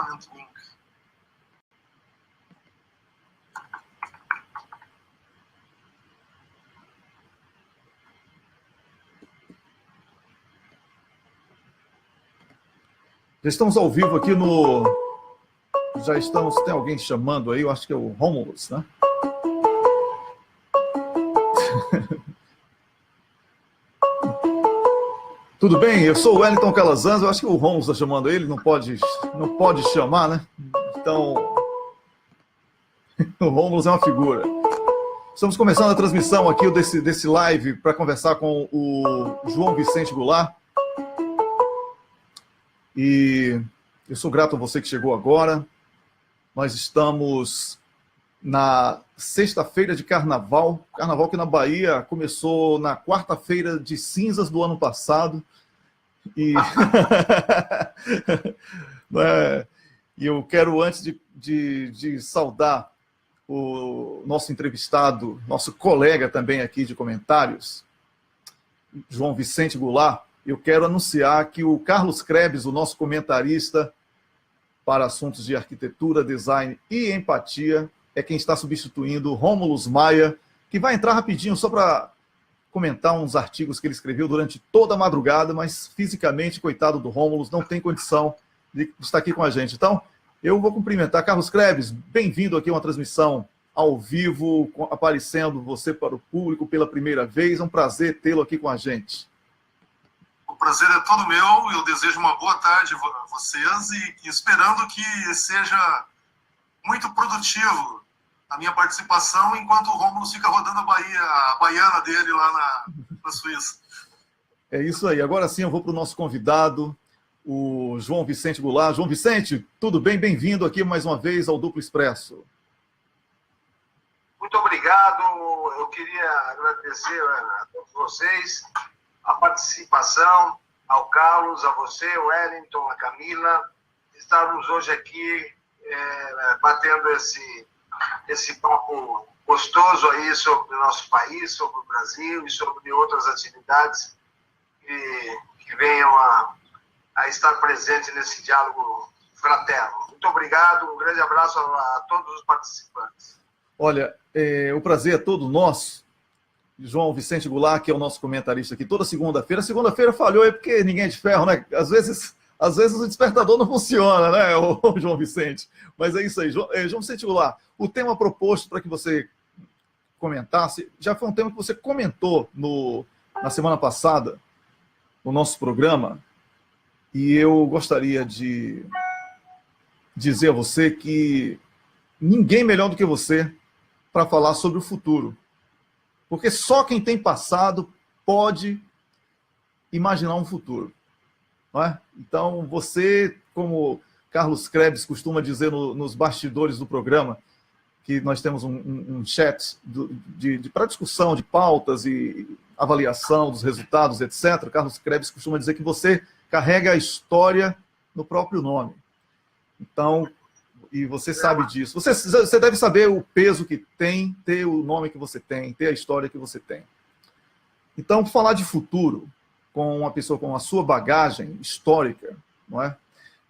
Comment link. Já estamos ao vivo aqui no... Já estamos... Tem alguém chamando aí? Eu acho que é o Romulus, né? Tudo bem? Eu sou o Wellington Calazans. Eu acho que o Romulus está chamando ele. Não pode chamar, né? Então... O Romulus é uma figura. Estamos começando a transmissão aqui desse live para conversar com o João Vicente Goulart. E eu sou grato a você que chegou agora. Nós estamos na sexta-feira de carnaval. Carnaval que na Bahia começou na quarta-feira de cinzas do ano passado. E e eu quero, antes de saudar o nosso entrevistado, nosso colega também aqui de comentários, João Vicente Goulart, eu quero anunciar que o Carlos Krebs, o nosso comentarista para assuntos de arquitetura, design e empatia, é quem está substituindo o Romulus Maia, que vai entrar rapidinho só para comentar uns artigos que ele escreveu durante toda a madrugada, mas fisicamente, coitado do Romulus, não tem condição de estar aqui com a gente. Então, eu vou cumprimentar Carlos Krebs, bem-vindo aqui a uma transmissão ao vivo, aparecendo você para o público pela primeira vez. É um prazer tê-lo aqui com a gente. O prazer é todo meu. Eu desejo uma boa tarde a vocês e esperando que seja muito produtivo a minha participação enquanto o Romulus fica rodando a baiana dele lá na Suíça. É isso aí. Agora sim eu vou para o nosso convidado, o João Vicente Goulart. João Vicente, tudo bem? Bem-vindo aqui mais uma vez ao Duplo Expresso. Muito obrigado. Eu queria agradecer a todos vocês a participação, ao Carlos, a você, o Wellington, a Camila, estarmos hoje aqui batendo esse papo gostoso aí sobre o nosso país, sobre o Brasil e sobre outras atividades que venham a estar presente nesse diálogo fraterno. Muito obrigado, um grande abraço a todos os participantes. Olha, o prazer é todo nosso. João Vicente Goulart, que é o nosso comentarista aqui toda segunda-feira. Segunda-feira falhou aí porque ninguém é de ferro, né? Às vezes o despertador não funciona, né, o João Vicente? Mas é isso aí. João Vicente Goulart, o tema proposto para que você comentasse, já foi um tema que você comentou na semana passada, no nosso programa, e eu gostaria de dizer a você que ninguém melhor do que você para falar sobre o futuro. Porque só quem tem passado pode imaginar um futuro. Não é? Então, você, como Carlos Krebs costuma dizer nos bastidores do programa, que nós temos um chat para discussão de pautas e avaliação dos resultados, etc. Carlos Krebs costuma dizer que você carrega a história no próprio nome. Então, e você sabe disso. Você deve saber o peso que tem ter o nome que você tem, ter a história que você tem. Então, falar de futuro com uma pessoa com a sua bagagem histórica, não é?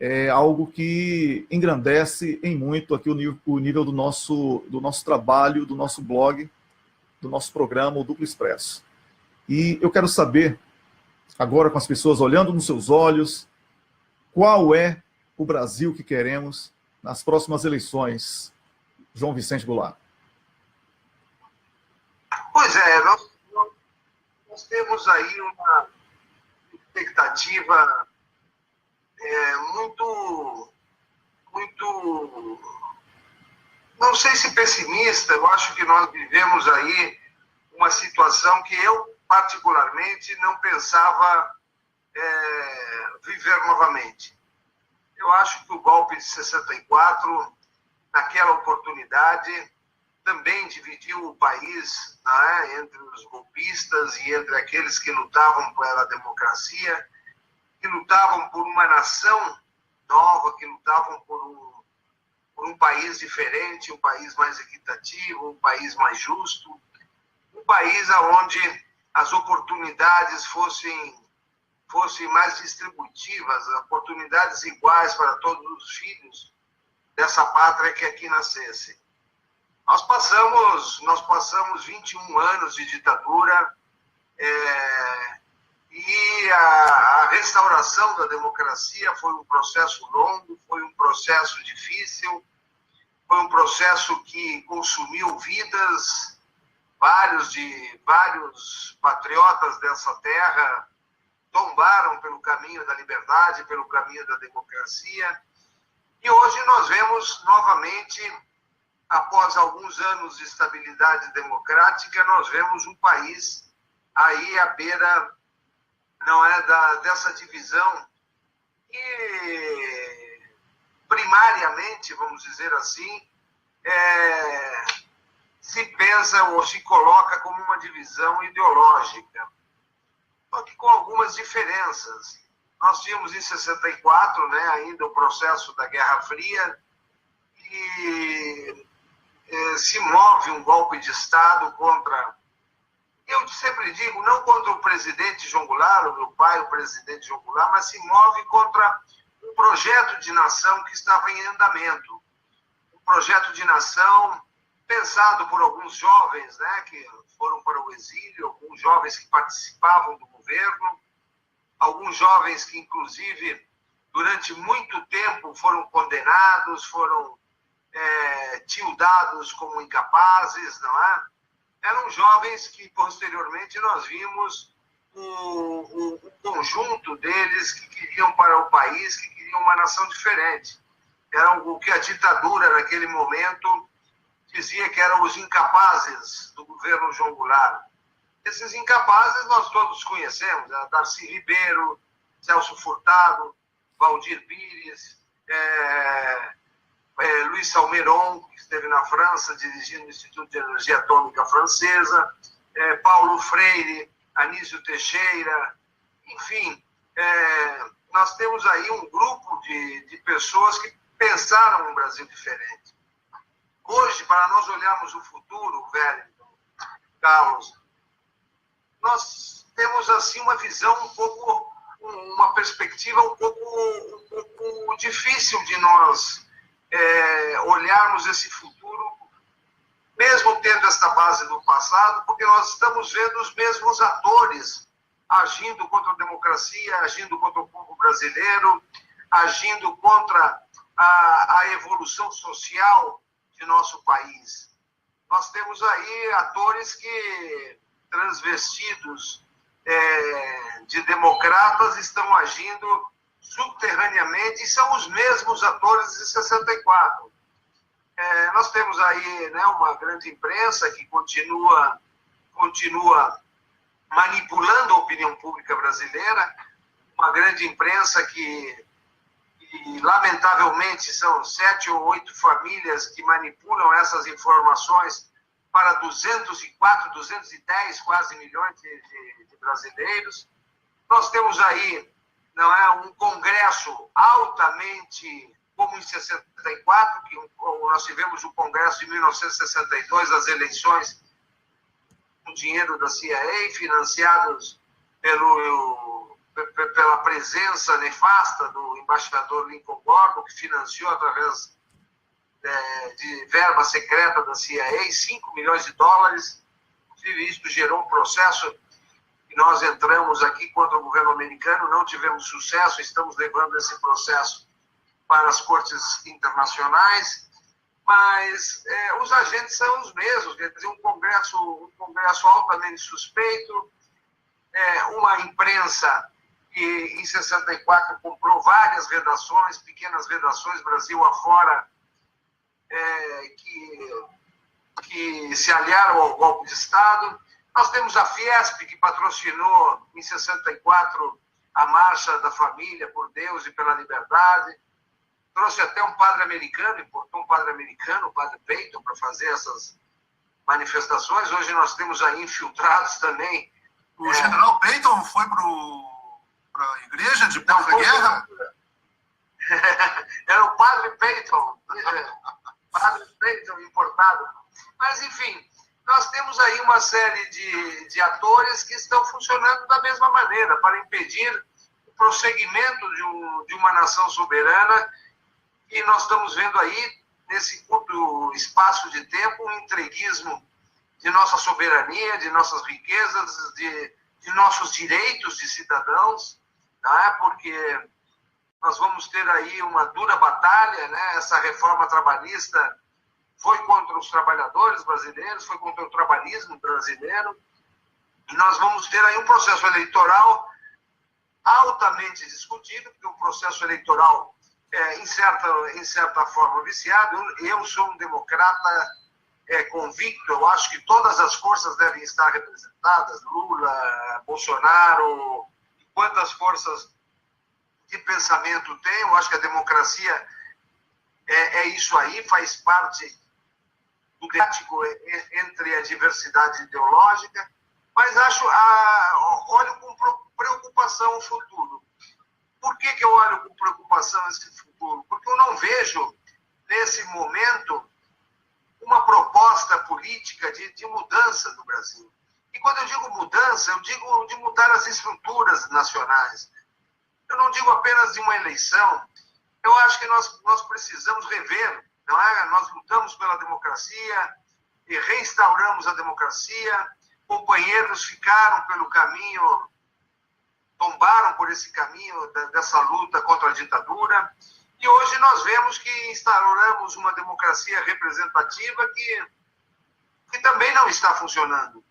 É algo que engrandece em muito aqui o nível do nosso trabalho, do nosso blog, do nosso programa, o Duplo Expresso. E eu quero saber, agora com as pessoas olhando nos seus olhos, qual é o Brasil que queremos nas próximas eleições, João Vicente Goulart? Pois é, nós temos aí uma expectativa muito, não sei se pessimista. Eu acho que nós vivemos aí uma situação que eu, particularmente, não pensava viver novamente. Eu acho que o golpe de 64, naquela oportunidade, também dividiu o país, né, entre os golpistas e entre aqueles que lutavam pela democracia, que lutavam por uma nação nova, que lutavam por um país diferente, um país mais equitativo, um país mais justo, um país onde as oportunidades fossem fossem mais distributivas, oportunidades iguais para todos os filhos dessa pátria que aqui nascesse. Nós passamos 21 anos de ditadura, e a restauração da democracia foi um processo longo, foi um processo difícil, foi um processo que consumiu vidas. Vários patriotas dessa terra tombaram pelo caminho da liberdade, pelo caminho da democracia. E hoje nós vemos novamente, após alguns anos de estabilidade democrática, nós vemos um país aí à beira, não é, dessa divisão que primariamente, vamos dizer assim, se pensa ou se coloca como uma divisão ideológica, só que com algumas diferenças. Nós tínhamos em 64, né, ainda o processo da Guerra Fria, e se move um golpe de Estado contra, eu sempre digo, não contra o presidente João Goulart, o meu pai, o presidente João Goulart, mas se move contra um projeto de nação que estava em andamento. Um projeto de nação pensado por alguns jovens, né, que foram para o exílio, alguns jovens que participavam do governo, alguns jovens que, inclusive, durante muito tempo foram condenados, foram tildados como incapazes, não é? Eram jovens que, posteriormente, nós vimos o conjunto deles que queriam para o país, que queriam uma nação diferente. Era o que a ditadura, naquele momento, dizia que eram os incapazes do governo João Goulart. Esses incapazes nós todos conhecemos, né? Darcy Ribeiro, Celso Furtado, Valdir Pires, Luiz Salmeron, que esteve na França dirigindo o Instituto de Energia Atômica Francesa, Paulo Freire, Anísio Teixeira, enfim, nós temos aí um grupo de pessoas que pensaram um Brasil diferente. Hoje, para nós olharmos o futuro, Wellington, Carlos, nós temos assim uma visão uma perspectiva um pouco difícil de nós olharmos esse futuro, mesmo tendo esta base do passado, porque nós estamos vendo os mesmos atores agindo contra a democracia, agindo contra o povo brasileiro, agindo contra a evolução social de nosso país. Nós temos aí atores que, transvestidos de democratas, estão agindo subterraneamente, e são os mesmos atores de 64. Nós temos aí, né, uma grande imprensa que continua manipulando a opinião pública brasileira, uma grande imprensa que lamentavelmente são 7 ou 8 famílias que manipulam essas informações para 204, 210 quase milhões de brasileiros. Nós temos aí, não é, um Congresso altamente, como em 64, que nós tivemos o Congresso em 1962, as eleições, com dinheiro da CIA, financiados pela presença nefasta do embaixador Lincoln Gordon, que financiou através de verba secreta da CIA, 5 milhões de dólares. Inclusive, isso gerou um processo que nós entramos aqui contra o governo americano, não tivemos sucesso, estamos levando esse processo para as cortes internacionais, mas os agentes são os mesmos, quer dizer, um congresso altamente suspeito, uma imprensa que em 64 comprou várias redações, pequenas redações, Brasil afora, que se aliaram ao golpe de Estado. Nós temos a Fiesp, que patrocinou em 64 a Marcha da Família por Deus e pela Liberdade. Trouxe até um padre americano, importou um padre americano, o padre Peyton, para fazer essas manifestações. Hoje nós temos aí infiltrados também. O general Peyton foi para a igreja depois da guerra? Era o padre Peyton, padre Peyton importado. Mas, enfim, nós temos aí uma série de atores que estão funcionando da mesma maneira, para impedir prosseguimento de uma nação soberana, e nós estamos vendo aí, nesse curto espaço de tempo, um entreguismo de nossa soberania, de nossas riquezas, de nossos direitos de cidadãos, né? Porque nós vamos ter aí uma dura batalha, né? Essa reforma trabalhista foi contra os trabalhadores brasileiros, foi contra o trabalhismo brasileiro, e nós vamos ter aí um processo eleitoral altamente discutido, porque o processo eleitoral é, em certa forma, viciado. Eu sou um democrata convicto, eu acho que todas as forças devem estar representadas, Lula, Bolsonaro, quantas forças de pensamento tem. Eu acho que a democracia é isso aí, faz parte do debate entre a diversidade ideológica, mas olho com preocupação o futuro. Por que eu olho com preocupação esse futuro? Porque eu não vejo, nesse momento, uma proposta política de mudança no Brasil. E quando eu digo mudança, eu digo de mudar as estruturas nacionais. Eu não digo apenas de uma eleição. Eu acho que nós precisamos rever, não é? Nós lutamos pela democracia e reinstauramos a democracia. Companheiros ficaram pelo caminho, tombaram por esse caminho dessa luta contra a ditadura, e hoje nós vemos que instauramos uma democracia representativa que também não está funcionando,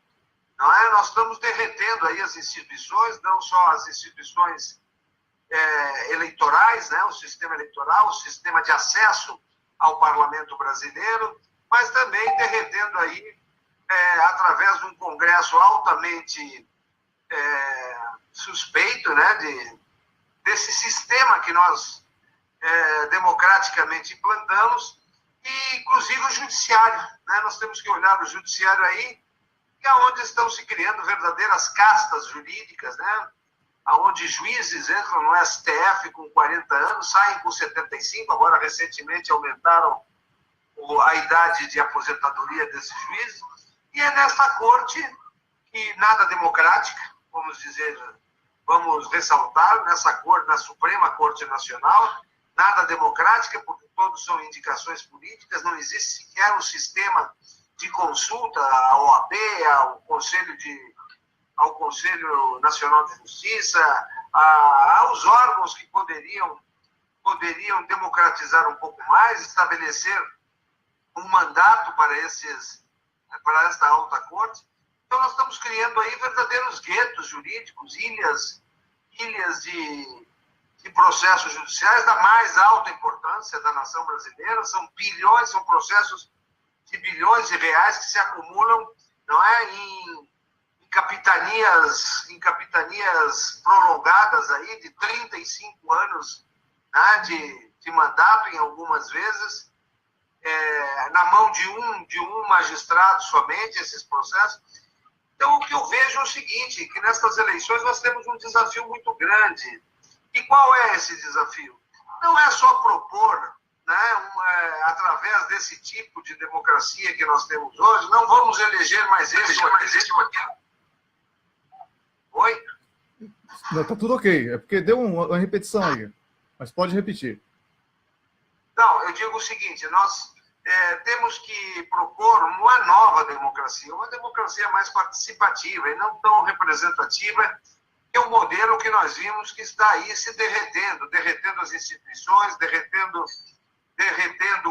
não é? Nós estamos derretendo aí as instituições, não só as instituições eleitorais, né? O sistema eleitoral, o sistema de acesso ao parlamento brasileiro, mas também derretendo aí, através de um Congresso altamente suspeito, né, desse sistema que nós democraticamente implantamos, e inclusive o judiciário, né? Nós temos que olhar o judiciário aí, que é onde estão se criando verdadeiras castas jurídicas, né? Onde juízes entram no STF com 40 anos, saem com 75, agora recentemente aumentaram a idade de aposentadoria desses juízes, e é nessa corte que nada democrática, vamos dizer, vamos ressaltar, na Suprema Corte Nacional, nada democrática, porque todos são indicações políticas, não existe sequer um sistema de consulta à OAB, ao Conselho Nacional de Justiça, aos órgãos que poderiam democratizar um pouco mais, estabelecer um mandato para esta alta corte. Então, nós estamos criando aí verdadeiros guetos jurídicos, ilhas de processos judiciais da mais alta importância da nação brasileira. São processos de bilhões de reais que se acumulam, não é, em capitanias prolongadas aí de 35 anos, né, de mandato, em algumas vezes, na mão de um magistrado somente, esses processos. Então, o que eu vejo é o seguinte, que nestas eleições nós temos um desafio muito grande. E qual é esse desafio? Não é só propor, né, através desse tipo de democracia que nós temos hoje, não vamos eleger mais esse ou aquilo. Oi? Não, tá tudo ok. É porque deu uma repetição aí. Mas pode repetir. Não, eu digo o seguinte, nós temos que propor uma nova democracia, uma democracia mais participativa e não tão representativa, que é o modelo que nós vimos que está aí se derretendo as instituições, derretendo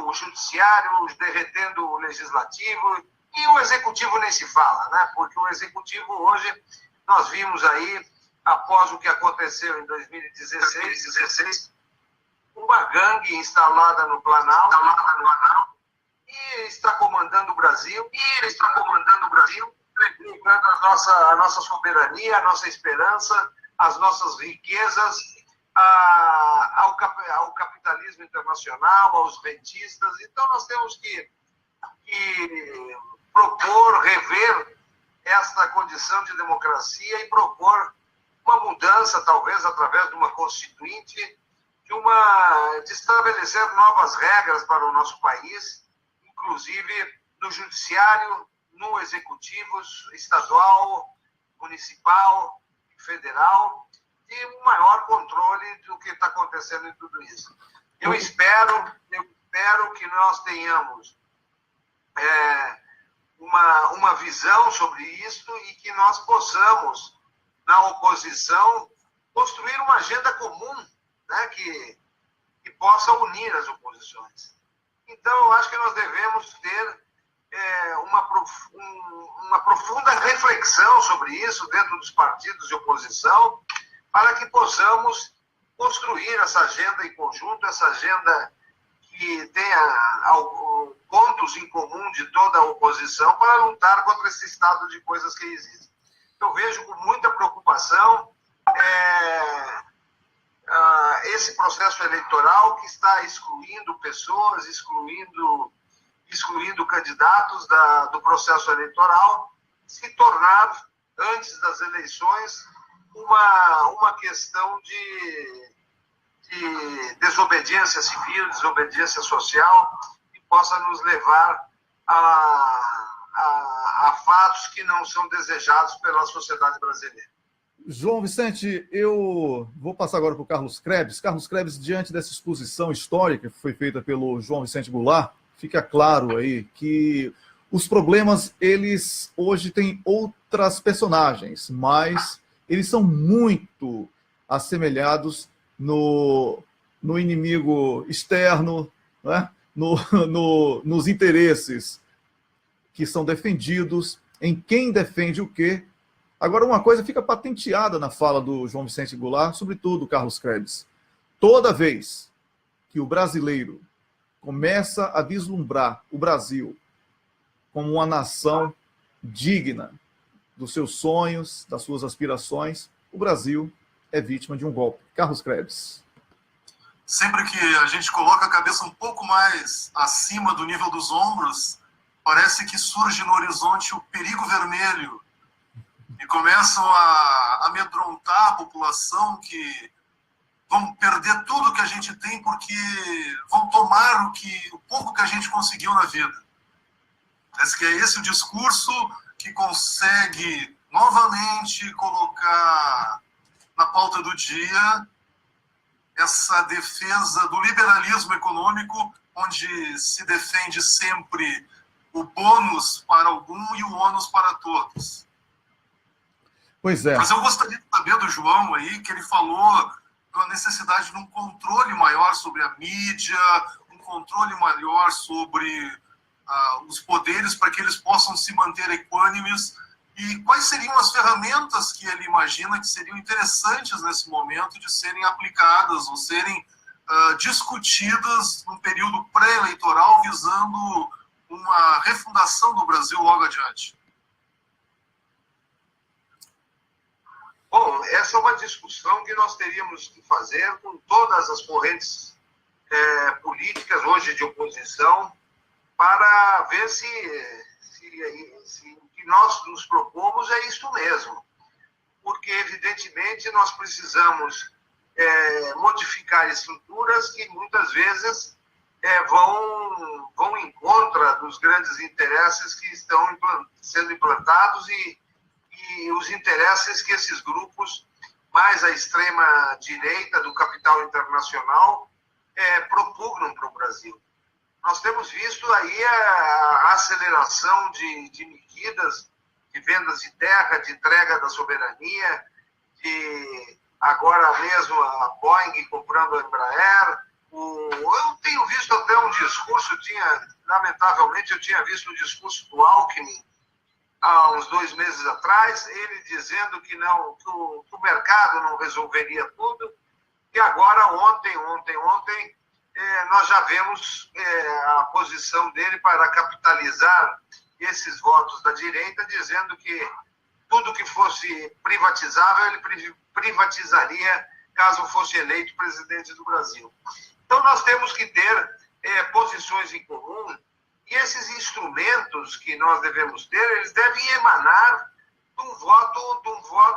o judiciário, derretendo o legislativo, e o executivo nem se fala, né? Porque o executivo hoje, nós vimos aí, após o que aconteceu em 2016, uma gangue instalada no Planalto, e está comandando o Brasil, negando a nossa soberania, a nossa esperança, as nossas riquezas ao capitalismo internacional, aos rentistas. Então, nós temos que propor, rever esta condição de democracia e propor uma mudança, talvez através de uma constituinte, de estabelecer novas regras para o nosso país, inclusive no judiciário, no executivo estadual, municipal, federal, de um maior controle do que está acontecendo em tudo isso. Eu espero que nós tenhamos uma visão sobre isso e que nós possamos, na oposição, construir uma agenda comum, né, que possa unir as oposições. Então, eu acho que nós devemos ter uma profunda reflexão sobre isso dentro dos partidos de oposição, para que possamos construir essa agenda em conjunto, essa agenda que tenha pontos em comum de toda a oposição para lutar contra esse estado de coisas que existe. Eu vejo com muita preocupação esse processo eleitoral que está excluindo pessoas, excluindo candidatos do processo eleitoral, se tornar, antes das eleições, uma questão de desobediência civil, desobediência social, que possa nos levar a fatos que não são desejados pela sociedade brasileira. João Vicente, eu vou passar agora para o Carlos Krebs. Carlos Krebs, diante dessa exposição histórica que foi feita pelo João Vicente Goulart, fica claro aí que os problemas, eles hoje têm outras personagens, mas eles são muito assemelhados no inimigo externo, né? Nos interesses que são defendidos, em quem defende o quê. Agora, uma coisa fica patenteada na fala do João Vicente Goulart, sobretudo Carlos Krebs. Toda vez que o brasileiro começa a vislumbrar o Brasil como uma nação digna dos seus sonhos, das suas aspirações, o Brasil é vítima de um golpe. Carlos Krebs. Sempre que a gente coloca a cabeça um pouco mais acima do nível dos ombros, parece que surge no horizonte o perigo vermelho e começam a amedrontar a população, que vão perder tudo que a gente tem porque vão tomar o pouco que a gente conseguiu na vida. Parece que é esse o discurso que consegue novamente colocar na pauta do dia essa defesa do liberalismo econômico, onde se defende sempre o bônus para algum e o ônus para todos. Pois é. Mas eu gostaria de saber do João aí, que ele falou da necessidade de um controle maior sobre a mídia, um controle maior sobre os poderes para que eles possam se manter equânimes. E quais seriam as ferramentas que ele imagina que seriam interessantes nesse momento de serem aplicadas ou serem discutidas num período pré-eleitoral visando uma refundação do Brasil logo adiante? Bom, essa é uma discussão que nós teríamos que fazer com todas as correntes políticas hoje de oposição, para ver se o que nós nos propomos é isso mesmo. Porque, evidentemente, nós precisamos modificar estruturas que muitas vezes vão em contra dos grandes interesses que estão sendo implantados e os interesses que esses grupos, mais à extrema-direita do capital internacional, propugnam para o Brasil. Nós temos visto aí a aceleração de medidas de vendas de terra, de entrega da soberania, de agora mesmo a Boeing comprando a Embraer. Eu tenho visto até um discurso, lamentavelmente eu tinha visto o discurso do Alckmin há uns 2 meses atrás, ele dizendo que o mercado não resolveria tudo, e agora ontem, nós já vemos a posição dele para capitalizar esses votos da direita, dizendo que tudo que fosse privatizável, ele privatizaria caso fosse eleito presidente do Brasil. Então, nós temos que ter posições em comum, e esses instrumentos que nós devemos ter, eles devem emanar de um voto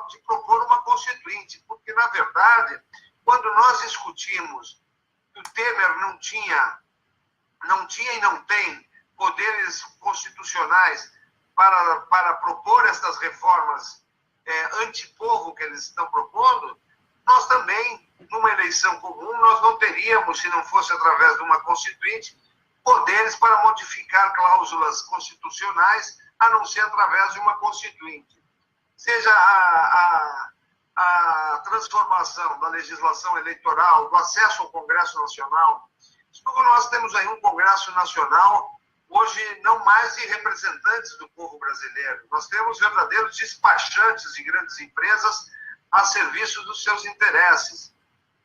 de propor uma constituinte, porque, na verdade, quando nós discutimos que o Temer não tinha e não tem poderes constitucionais para propor estas reformas antipovo que eles estão propondo, nós também, numa eleição comum, nós não teríamos, se não fosse através de uma constituinte, poderes para modificar cláusulas constitucionais, a não ser através de uma constituinte. Seja a transformação da legislação eleitoral, do acesso ao Congresso Nacional. Nós temos aí um Congresso Nacional, hoje não mais de representantes do povo brasileiro. Nós temos verdadeiros despachantes de grandes empresas a serviço dos seus interesses.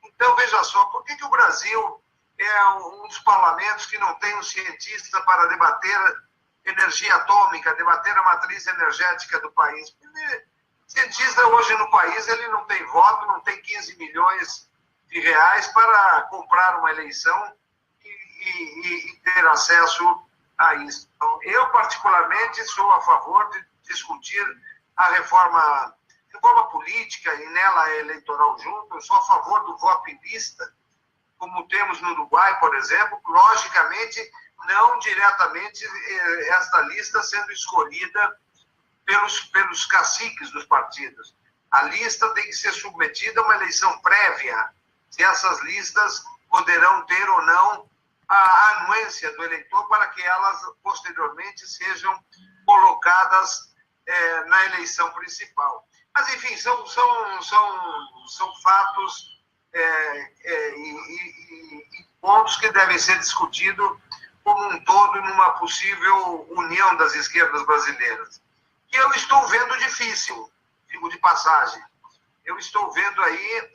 Então, veja só, por que o Brasil é um dos parlamentos que não tem um cientista para debater energia atômica, debater a matriz energética do país? Porque cientista hoje no país, ele não tem voto, não tem 15 milhões de reais para comprar uma eleição e ter acesso a isso. Então, eu, particularmente, sou a favor de discutir a reforma política e nela a eleitoral junto. Eu sou a favor do voto em lista, como temos no Uruguai, por exemplo, logicamente, não diretamente esta lista sendo escolhida pelos caciques dos partidos. A lista tem que ser submetida a uma eleição prévia, se essas listas poderão ter ou não a anuência do eleitor para que elas posteriormente sejam colocadas na eleição principal. Mas, enfim, são fatos e pontos que devem ser discutidos como um todo numa possível união das esquerdas brasileiras. Que eu estou vendo difícil, digo de passagem. Eu estou vendo aí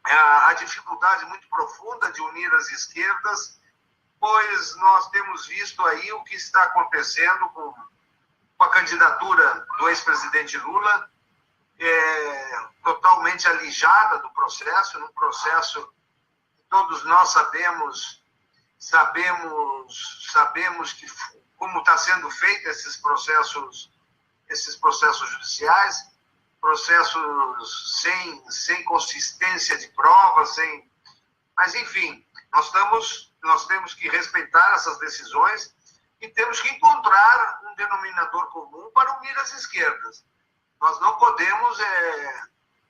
a dificuldade muito profunda de unir as esquerdas, pois nós temos visto aí o que está acontecendo com a candidatura do ex-presidente Lula, totalmente alijada do processo, num processo que todos nós sabemos que como está sendo feito esses processos judiciais, processos sem consistência de provas, mas enfim, nós temos que respeitar essas decisões e temos que encontrar um denominador comum para unir as esquerdas. Nós não podemos,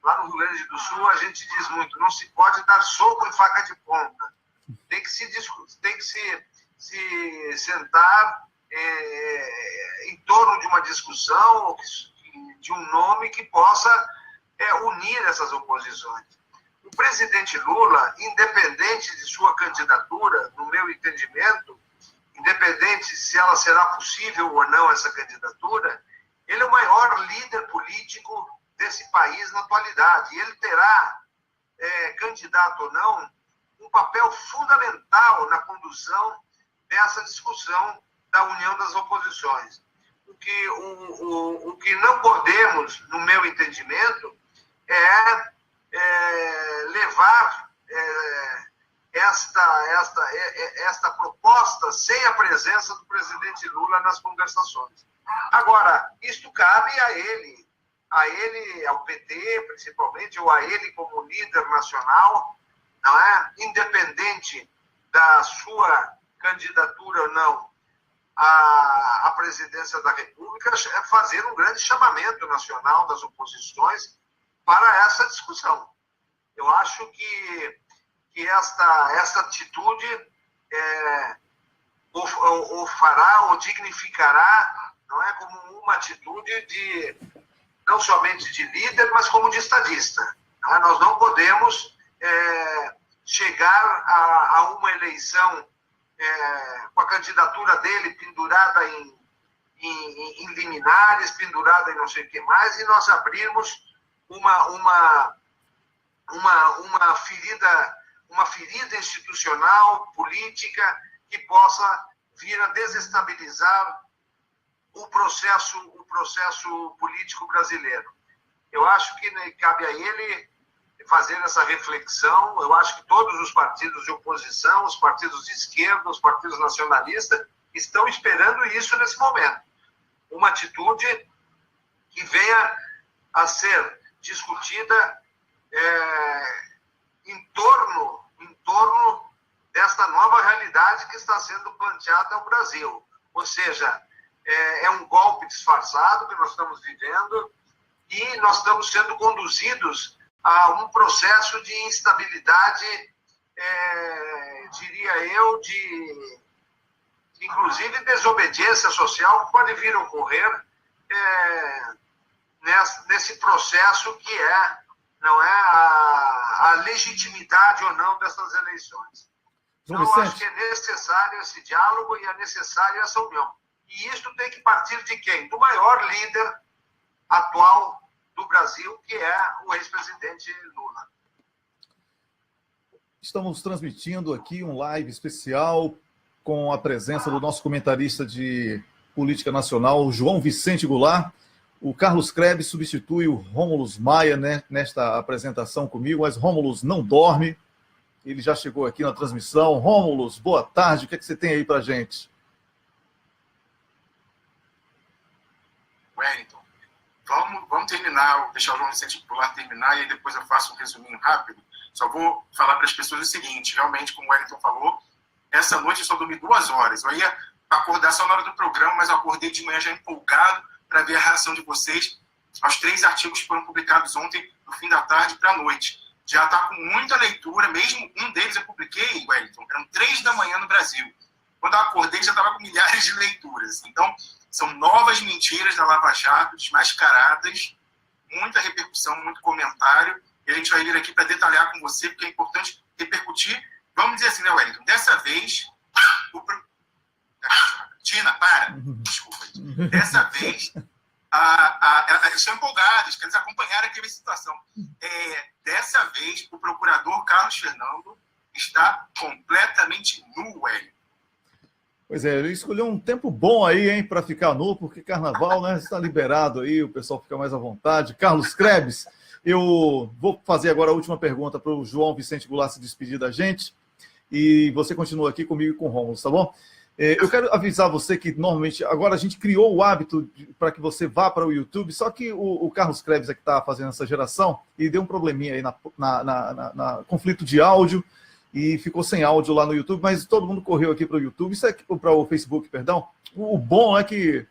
lá no Rio Grande do Sul, a gente diz muito, não se pode dar soco em faca de ponta. Tem que se sentar em torno de uma discussão, de um nome que possa unir essas oposições. O presidente Lula, independente de sua candidatura, no meu entendimento, independente se ela será possível ou não essa candidatura, ele é o maior líder político desse país na atualidade. E ele terá, candidato ou não, um papel fundamental na condução dessa discussão da união das oposições. O que não podemos, no meu entendimento, é levar esta proposta sem a presença do presidente Lula nas conversações. Agora, isto cabe a ele, ao PT, principalmente, ou a ele como líder nacional, não é? Independente da sua candidatura ou não à presidência da República, fazer um grande chamamento nacional das oposições para essa discussão. Eu acho que esta atitude o fará, ou dignificará, não é, como uma atitude não somente de líder, mas como de estadista. Não é? Nós não podemos chegar a uma eleição com a candidatura dele pendurada em liminares, pendurada em não sei o que mais, e nós abrirmos uma ferida institucional, política, que possa vir a desestabilizar o processo político brasileiro. Eu acho que cabe a ele fazer essa reflexão. Eu acho que todos os partidos de oposição, os partidos de esquerda, os partidos nacionalistas, estão esperando isso nesse momento. Uma atitude que venha a ser discutida em torno desta nova realidade que está sendo planteada ao Brasil. Ou seja, é um golpe disfarçado que nós estamos vivendo e nós estamos sendo conduzidos a um processo de instabilidade, diria eu, inclusive desobediência social que pode vir a ocorrer nesse processo que não é a legitimidade ou não dessas eleições. Então, eu acho que é necessário esse diálogo e é necessária essa união. E isso tem que partir de quem? Do maior líder atual do Brasil, que é o ex-presidente Lula. Estamos transmitindo aqui um live especial com a presença do nosso comentarista de política nacional, João Vicente Goulart. O Carlos Krebs substitui o Rômulus Maia, né, nesta apresentação comigo, mas Rômulus não dorme. Ele já chegou aqui na transmissão. Rômulus, boa tarde. O que é que você tem aí para a gente? Wellington, vamos terminar, deixar o João Vicente Goulart terminar e aí depois eu faço um resuminho rápido. Só vou falar para as pessoas o seguinte, realmente, como o Wellington falou, essa noite eu só dormi 2 horas. Eu ia acordar só na hora do programa, mas eu acordei de manhã já empolgado para ver a reação de vocês aos 3 artigos que foram publicados ontem, no fim da tarde para a noite. Já está com muita leitura, mesmo um deles eu publiquei, Wellington, eram 3 da manhã no Brasil. Quando eu acordei, já estava com milhares de leituras. Então, são novas mentiras da Lava Jato, desmascaradas, muita repercussão, muito comentário, e a gente vai vir aqui para detalhar com você, porque é importante repercutir. Vamos dizer assim, né, Wellington? Dessa vez, Tina, para! Desculpa. Dessa vez, eles estão empolgados, que eles acompanharam aquela situação. Dessa vez, o procurador Carlos Fernando está completamente nu, Wellington. Pois é, ele escolheu um tempo bom aí, hein, para ficar nu, porque carnaval, né, está liberado aí, o pessoal fica mais à vontade. Carlos Krebs, eu vou fazer agora a última pergunta para o João Vicente Goulart se despedir da gente, e você continua aqui comigo e com o Rômulo, tá bom? Eu quero avisar você que, normalmente, agora a gente criou o hábito para que você vá para o YouTube, só que o Carlos Krebs é que está fazendo essa geração, e deu um probleminha aí na conflito de áudio, e ficou sem áudio lá no YouTube, mas todo mundo correu aqui para o YouTube, isso é para o Facebook, perdão. O bom é que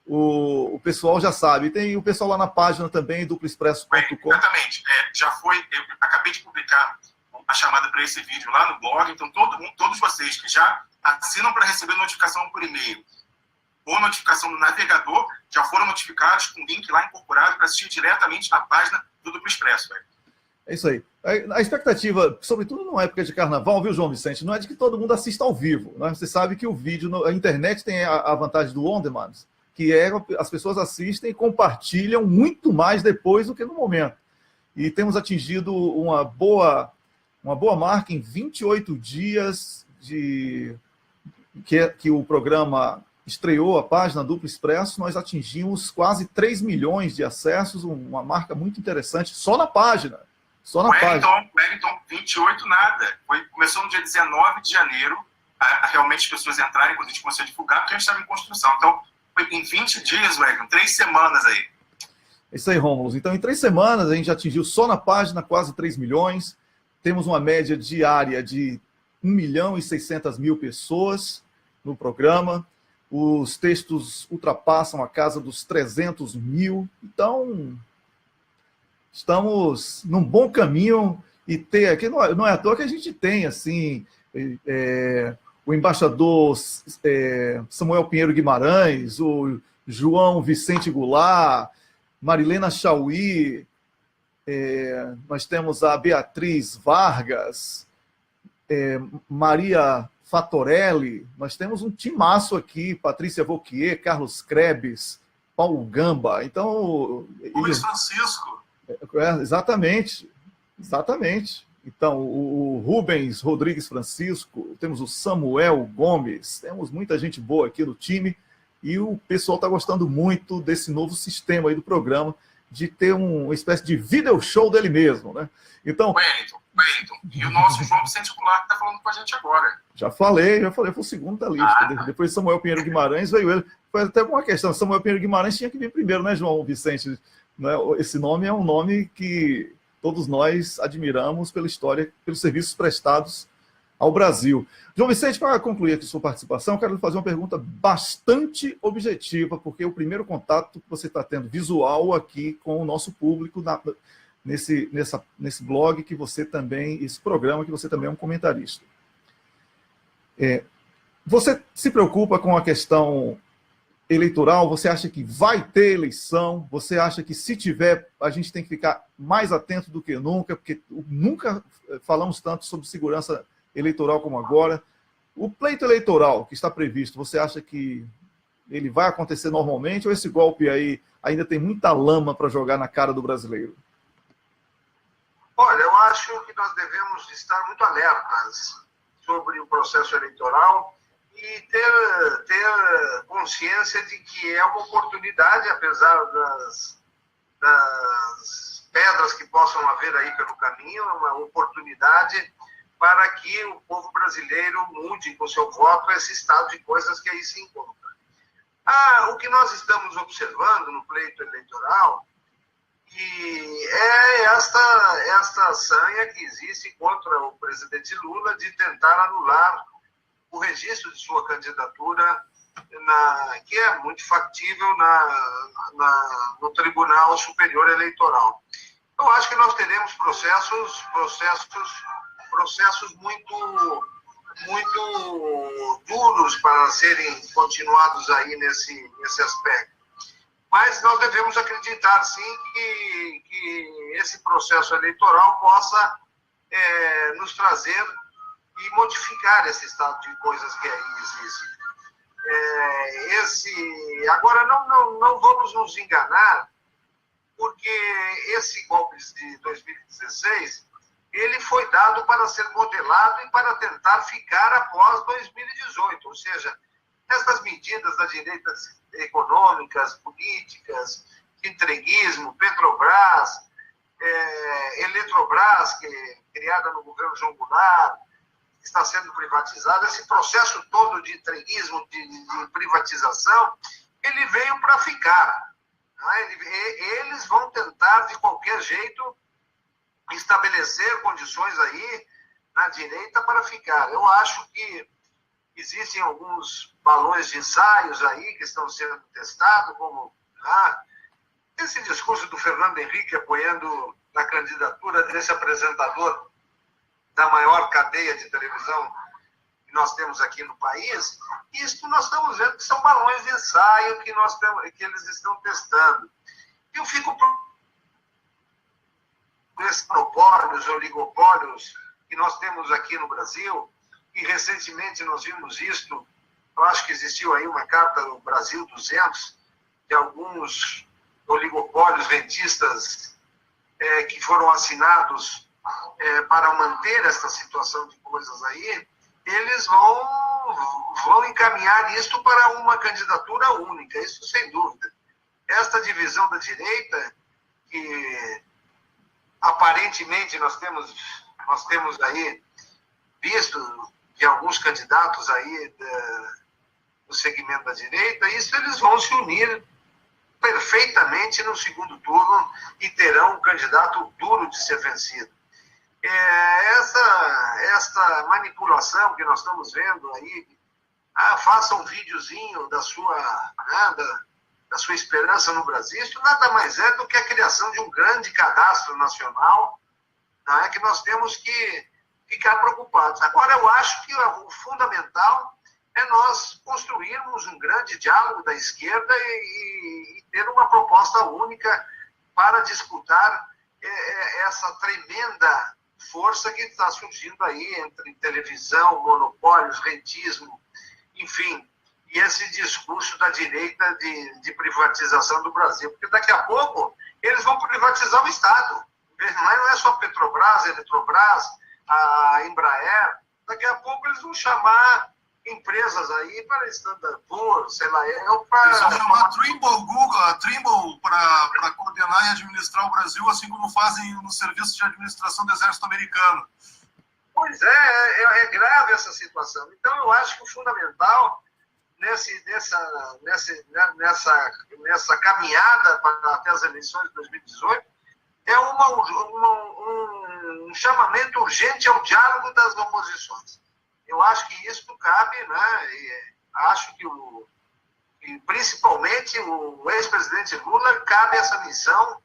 o pessoal já sabe. Tem o pessoal lá na página também, duploexpresso.com. Exatamente. Já foi, eu acabei de publicar a chamada para esse vídeo lá no blog, então todos vocês que já assinam para receber notificação por e-mail ou notificação no navegador, já foram notificados com o link lá incorporado para assistir diretamente na página do Duplo Expresso, velho. É isso aí. A expectativa, sobretudo numa época de carnaval, viu, João Vicente, não é de que todo mundo assista ao vivo. Né? Você sabe que o vídeo, a internet tem a vantagem do on demand, que as pessoas assistem e compartilham muito mais depois do que no momento. E temos atingido uma boa marca em 28 dias que o programa estreou a página Duplo Expresso. Nós atingimos quase 3 milhões de acessos, uma marca muito interessante, só na página. Só na página. Wellington, 28 nada. Começou no dia 19 de janeiro, a realmente as pessoas entrarem, quando a gente começou a divulgar, porque a gente estava em construção. Então, foi em 20 dias, Wellington, 3 semanas aí. É isso aí, Rômulo. Então, em 3 semanas, a gente atingiu só na página quase 3 milhões. Temos uma média diária de 1.600.000 pessoas no programa. Os textos ultrapassam a casa dos 300 mil. Então, estamos num bom caminho e ter aqui, não é à toa que a gente tem, assim, o embaixador Samuel Pinheiro Guimarães, o João Vicente Goulart, Marilena Chauí, nós temos a Beatriz Vargas, Maria Fatorelli, nós temos um timaço aqui, Patrícia Vauquier, Carlos Krebs, Paulo Gamba, então... Luiz Francisco. Exatamente. Então, o Rubens Rodrigues Francisco, temos o Samuel Gomes, temos muita gente boa aqui no time, e o pessoal está gostando muito desse novo sistema aí do programa, de ter uma espécie de video show dele mesmo, né? Então... Wellington, e o nosso João Vicente Goulart está falando com a gente agora. Já falei, foi o segundo da lista. Depois de Samuel Pinheiro Guimarães veio ele. Foi até uma questão, Samuel Pinheiro Guimarães tinha que vir primeiro, né, João Vicente? Esse nome é um nome que todos nós admiramos pela história, pelos serviços prestados ao Brasil. João Vicente, para concluir aqui sua participação, eu quero lhe fazer uma pergunta bastante objetiva, porque é o primeiro contato que você está tendo visual aqui com o nosso público nesse blog que você também, esse programa que você também é um comentarista. Você se preocupa com a questão eleitoral? Você acha que vai ter eleição? Você acha que, se tiver, a gente tem que ficar mais atento do que nunca, porque nunca falamos tanto sobre segurança eleitoral como agora? O pleito eleitoral que está previsto, você acha que ele vai acontecer normalmente, ou esse golpe aí ainda tem muita lama para jogar na cara do brasileiro? Olha, eu acho que nós devemos estar muito alertas sobre o processo eleitoral e ter consciência de que é uma oportunidade, apesar das pedras que possam haver aí pelo caminho, é uma oportunidade para que o povo brasileiro mude com seu voto esse estado de coisas que aí se encontra. O que nós estamos observando no pleito eleitoral e é esta sanha que existe contra o presidente Lula de tentar anular o registro de sua candidatura, que é muito factível no Tribunal Superior Eleitoral. Eu acho que nós teremos processos muito duros para serem continuados aí nesse aspecto. Mas nós devemos acreditar, sim, que esse processo eleitoral possa nos trazer e modificar esse estado de coisas que aí existe. Agora, não vamos nos enganar, porque esse golpe de 2016, ele foi dado para ser modelado e para tentar ficar após 2018, ou seja, essas medidas da direita econômicas, políticas, de entreguismo, Petrobras, Eletrobras, que é criada no governo João Goulart, está sendo privatizada, esse processo todo de entreguismo, de privatização, ele veio para ficar. Eles vão tentar, de qualquer jeito, estabelecer condições aí na direita para ficar. Eu acho que existem alguns balões de ensaios aí que estão sendo testados, como esse discurso do Fernando Henrique apoiando a candidatura desse apresentador da maior cadeia de televisão que nós temos aqui no país. Isso nós estamos vendo que são balões de ensaio que eles estão testando. Eu fico esses monopólios, oligopólios que nós temos aqui no Brasil, e recentemente nós vimos isto, eu acho que existiu aí uma carta do Brasil 200, de alguns oligopólios rentistas que foram assinados para manter essa situação de coisas aí, eles vão encaminhar isto para uma candidatura única, isso sem dúvida. Esta divisão da direita, que aparentemente nós temos aí visto de alguns candidatos aí do segmento da direita, isso eles vão se unir perfeitamente no segundo turno e terão um candidato duro de ser vencido. Esta manipulação que nós estamos vendo aí, faça um videozinho da sua esperança no Brasil, isso nada mais é do que a criação de um grande cadastro nacional, que nós temos que ficar preocupados. Agora, eu acho que o fundamental é nós construirmos um grande diálogo da esquerda e ter uma proposta única para disputar essa tremenda força que está surgindo aí entre televisão, monopólios, rentismo, enfim, e esse discurso da direita de privatização do Brasil. Porque daqui a pouco eles vão privatizar o Estado. Não é só Petrobras, Eletrobras, a Embraer. Daqui a pouco eles vão chamar empresas aí para Standard Poor's, sei lá. Eles vão chamar a Trimble para coordenar e administrar o Brasil, assim como fazem no Serviço de Administração do Exército Americano. Pois é grave essa situação. Então, eu acho que o fundamental nessa caminhada até as eleições de 2018 é um chamamento urgente ao diálogo das oposições. Eu acho que isso cabe, e acho que principalmente o ex-presidente Lula cabe essa missão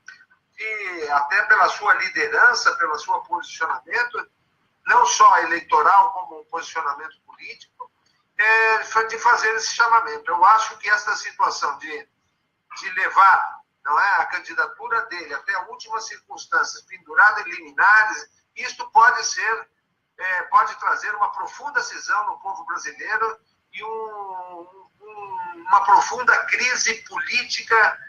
até pela sua liderança, pelo seu posicionamento, não só eleitoral, como um posicionamento político, de fazer esse chamamento. Eu acho que essa situação de levar, não é, a candidatura dele até a última circunstância, pendurada em liminares, isto pode trazer uma profunda cisão no povo brasileiro e uma profunda crise política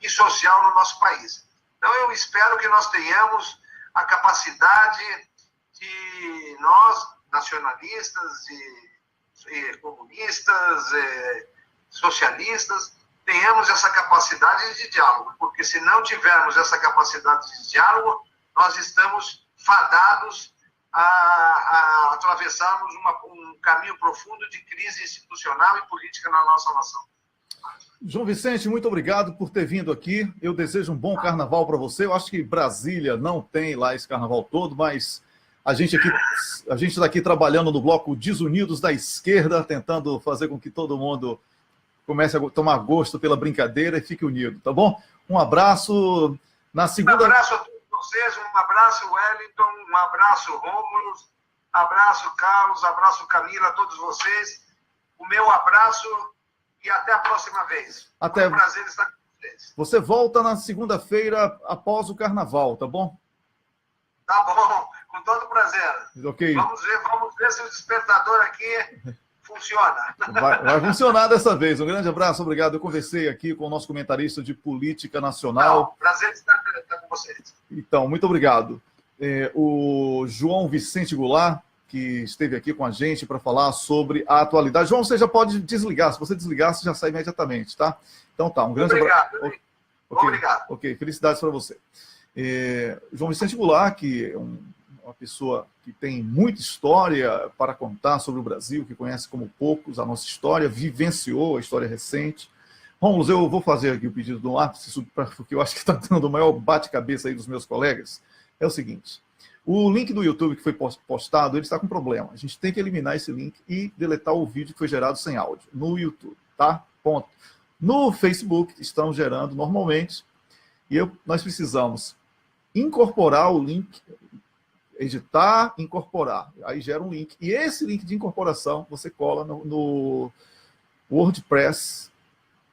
e social no nosso país. Então, eu espero que nós tenhamos a capacidade de nós, nacionalistas e comunistas, socialistas, tenhamos essa capacidade de diálogo, porque se não tivermos essa capacidade de diálogo, nós estamos fadados a atravessarmos um caminho profundo de crise institucional e política na nossa nação. João Vicente, muito obrigado por ter vindo aqui. Eu desejo um bom carnaval para você. Eu acho que Brasília não tem lá esse carnaval todo, mas a gente está aqui trabalhando no bloco Desunidos da Esquerda, tentando fazer com que todo mundo comece a tomar gosto pela brincadeira e fique unido, tá bom? Um abraço. Na segunda... Um abraço a todos vocês, um abraço Wellington, um abraço Rômulo, abraço Carlos, abraço Camila, a todos vocês. O meu abraço e até a próxima vez. Até. É um prazer estar com vocês. Você volta na segunda-feira após o carnaval, tá bom? Tá bom, com todo prazer. Ok. Vamos ver se o despertador aqui funciona. Vai funcionar dessa vez. Um grande abraço, obrigado. Eu conversei aqui com o nosso comentarista de política nacional. Prazer estar com vocês. Então, muito obrigado. O João Vicente Goulart, que esteve aqui com a gente para falar sobre a atualidade. João, você já pode desligar. Se você desligar, você já sai imediatamente, tá? Então tá, um grande abraço. Obrigado. Ok, felicidades para você. João Vicente Goulart, que é uma pessoa que tem muita história para contar sobre o Brasil, que conhece como poucos a nossa história, vivenciou a história recente. Rômulo, eu vou fazer aqui o pedido do lápis, porque eu acho que está dando o maior bate-cabeça aí dos meus colegas. É o seguinte, o link do YouTube que foi postado, ele está com problema. A gente tem que eliminar esse link e deletar o vídeo que foi gerado sem áudio no YouTube, tá? Ponto. No Facebook, estão gerando normalmente, e nós precisamos incorporar o link, editar, incorporar. Aí gera um link. E esse link de incorporação você cola no WordPress,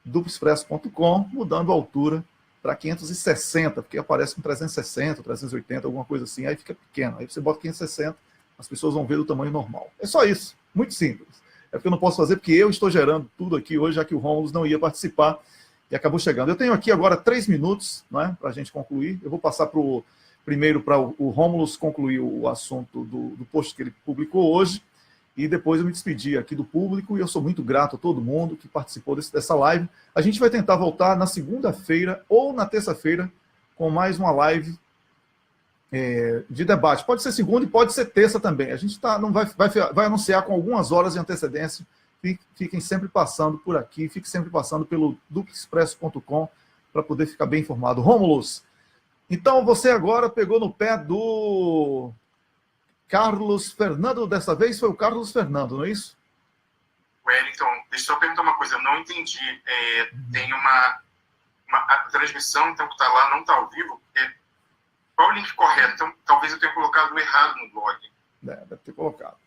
dupoexpresso.com, mudando a altura para 560, porque aparece com 360, 380, alguma coisa assim, aí fica pequeno. Aí você bota 560, as pessoas vão ver do tamanho normal. É só isso, muito simples. É porque eu não posso fazer, porque eu estou gerando tudo aqui hoje, já que o Rômulo não ia participar e acabou chegando. Eu tenho aqui agora 3 minutos, né, para a gente concluir. Eu vou passar primeiro para o Rômulo concluir o assunto do post que ele publicou hoje, e depois eu me despedi aqui do público, e eu sou muito grato a todo mundo que participou dessa live. A gente vai tentar voltar na segunda-feira ou na terça-feira com mais uma live de debate. Pode ser segunda e pode ser terça também. A gente não vai anunciar com algumas horas de antecedência. Fiquem sempre passando por aqui, fiquem sempre passando pelo dupoexpresso.com para poder ficar bem informado. Rômulus, então você agora pegou no pé do Carlos Fernando, dessa vez foi o Carlos Fernando, não é isso? Wellington, deixa eu só perguntar uma coisa, eu não entendi. Tem a transmissão, então, que está lá, não está ao vivo. Qual é o link correto? Então, talvez eu tenha colocado errado no blog. Deve ter colocado.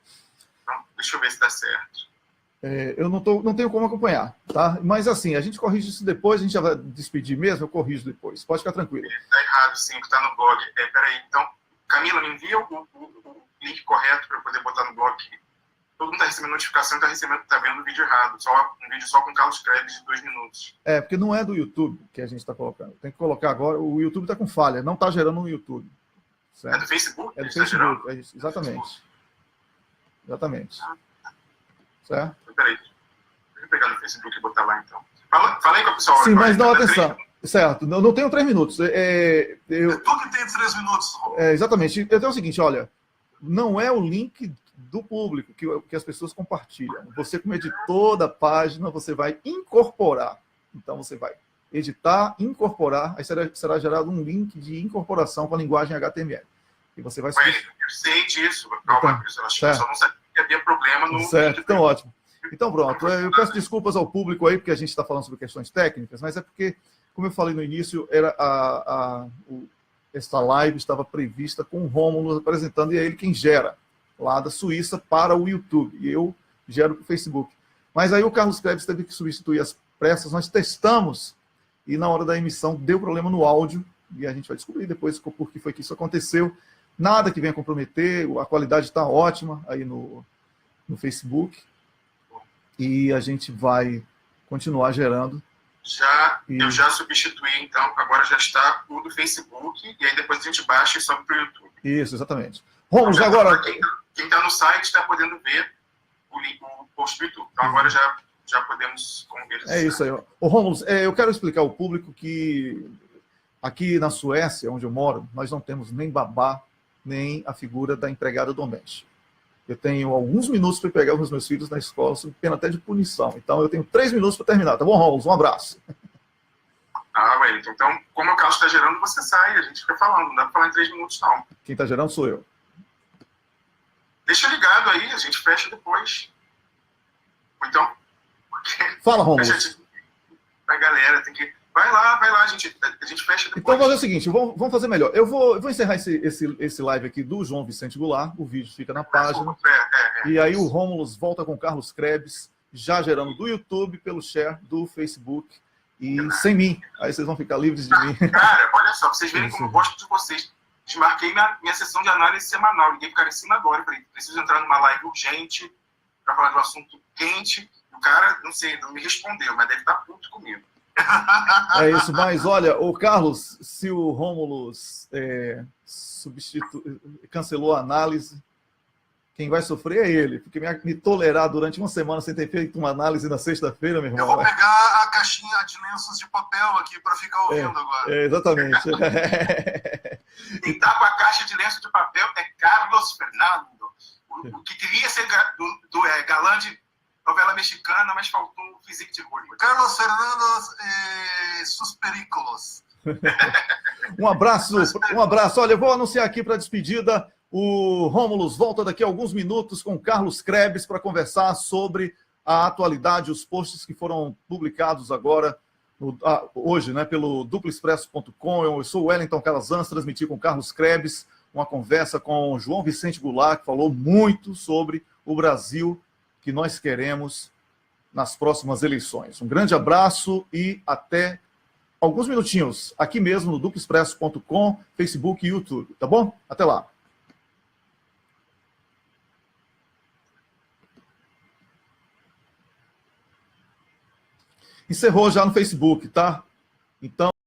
Então, deixa eu ver se dá certo. Eu não tenho como acompanhar, tá? Mas assim, a gente corrige isso depois, a gente já vai despedir mesmo, eu corrijo depois. Pode ficar tranquilo. Está errado, sim, que está no blog. Peraí, então, Camila, me envia o link correto para eu poder botar no blog. Todo mundo está recebendo notificação e está vendo o vídeo errado. Um vídeo só com Carlos Krebs de 2 minutos. Porque não é do YouTube que a gente está colocando. Tem que colocar agora. O YouTube está com falha, não está gerando no YouTube. Certo? É do Facebook? É do Facebook, exatamente. Exatamente. Certo? Peraí, deixa eu pegar no Facebook e botar lá, então. Fala aí com a pessoa. Sim, mas não, atenção. Certo, não tenho 3 minutos. Tu que tem 3 minutos. Exatamente. Eu tenho o seguinte, olha, não é o link do público que as pessoas compartilham. Você, como editor da página, você vai incorporar. Então, você vai editar, incorporar, aí será gerado um link de incorporação com a linguagem HTML. E você vai... Eu sei disso. Calma, eu só não sabia que havia problema no... Certo, então ótimo. Então pronto, eu peço desculpas ao público aí, porque a gente está falando sobre questões técnicas, mas é porque, como eu falei no início, esta live estava prevista com o Rômulo apresentando, e é ele quem gera, lá da Suíça, para o YouTube. E eu gero para o Facebook. Mas aí o Carlos Krebs teve que substituir as pressas, nós testamos, e na hora da emissão deu problema no áudio, e a gente vai descobrir depois por que foi que isso aconteceu. Nada que venha comprometer, a qualidade está ótima aí no Facebook, e a gente vai continuar gerando. Eu já substituí, então, agora já está o do Facebook, e aí depois a gente baixa e sobe para o YouTube. Isso, exatamente. Rômulo, agora... Quem está no site está podendo ver o post do YouTube. Então agora já podemos conversar. É isso aí. Ô, Rômulo, eu quero explicar ao público que aqui na Suécia, onde eu moro, nós não temos nem babá, nem a figura da empregada doméstica. Eu tenho alguns minutos para pegar os meus filhos na escola, sob pena até de punição. Então eu tenho 3 minutos para terminar. Tá bom, Rômulo? Um abraço. Wellington. Então, como o Carlos está gerando, você sai, a gente fica falando. Não dá para falar em 3 minutos, não. Quem está gerando sou eu. Deixa ligado aí, a gente fecha depois. Ou então... Fala, Rômulo. A galera tem que... Vai lá, a gente fecha depois. Então, vamos fazer o seguinte, vamos fazer melhor. Eu vou encerrar esse live aqui do João Vicente Goulart, o vídeo fica na página. E aí o Rômulo volta com o Carlos Krebs, já gerando do YouTube, pelo share do Facebook, e sem mim. Aí vocês vão ficar livres de mim. Cara, olha só, vocês verem como eu gosto de vocês. Desmarquei minha sessão de análise semanal, liguei pro cara em cima agora, falei, preciso entrar numa live urgente para falar de um assunto quente. O cara, não sei, não me respondeu, mas deve estar puto comigo. É isso, mas olha, o Carlos, se o Rômulo cancelou a análise, quem vai sofrer é ele, porque me tolerar durante uma semana sem ter feito uma análise na sexta-feira, meu irmão. Eu vou pegar a caixinha de lenços de papel aqui para ficar ouvindo agora. Exatamente. Quem tá com a caixa de lenço de papel é Carlos Fernando, o que queria ser galã de novela mexicana, mas faltou o físico de Hollywood. Carlos Fernando sus periculos. Um abraço. Olha, eu vou anunciar aqui para a despedida. O Rômulo volta daqui a alguns minutos com o Carlos Krebs para conversar sobre a atualidade, os posts que foram publicados agora, hoje, né, pelo duploexpresso.com. Eu sou o Wellington Calazans, transmiti com o Carlos Krebs uma conversa com o João Vicente Goulart, que falou muito sobre o Brasil que nós queremos nas próximas eleições. Um grande abraço e até alguns minutinhos aqui mesmo no duploexpresso.com, Facebook e YouTube, tá bom? Até lá. Encerrou já no Facebook, tá? Então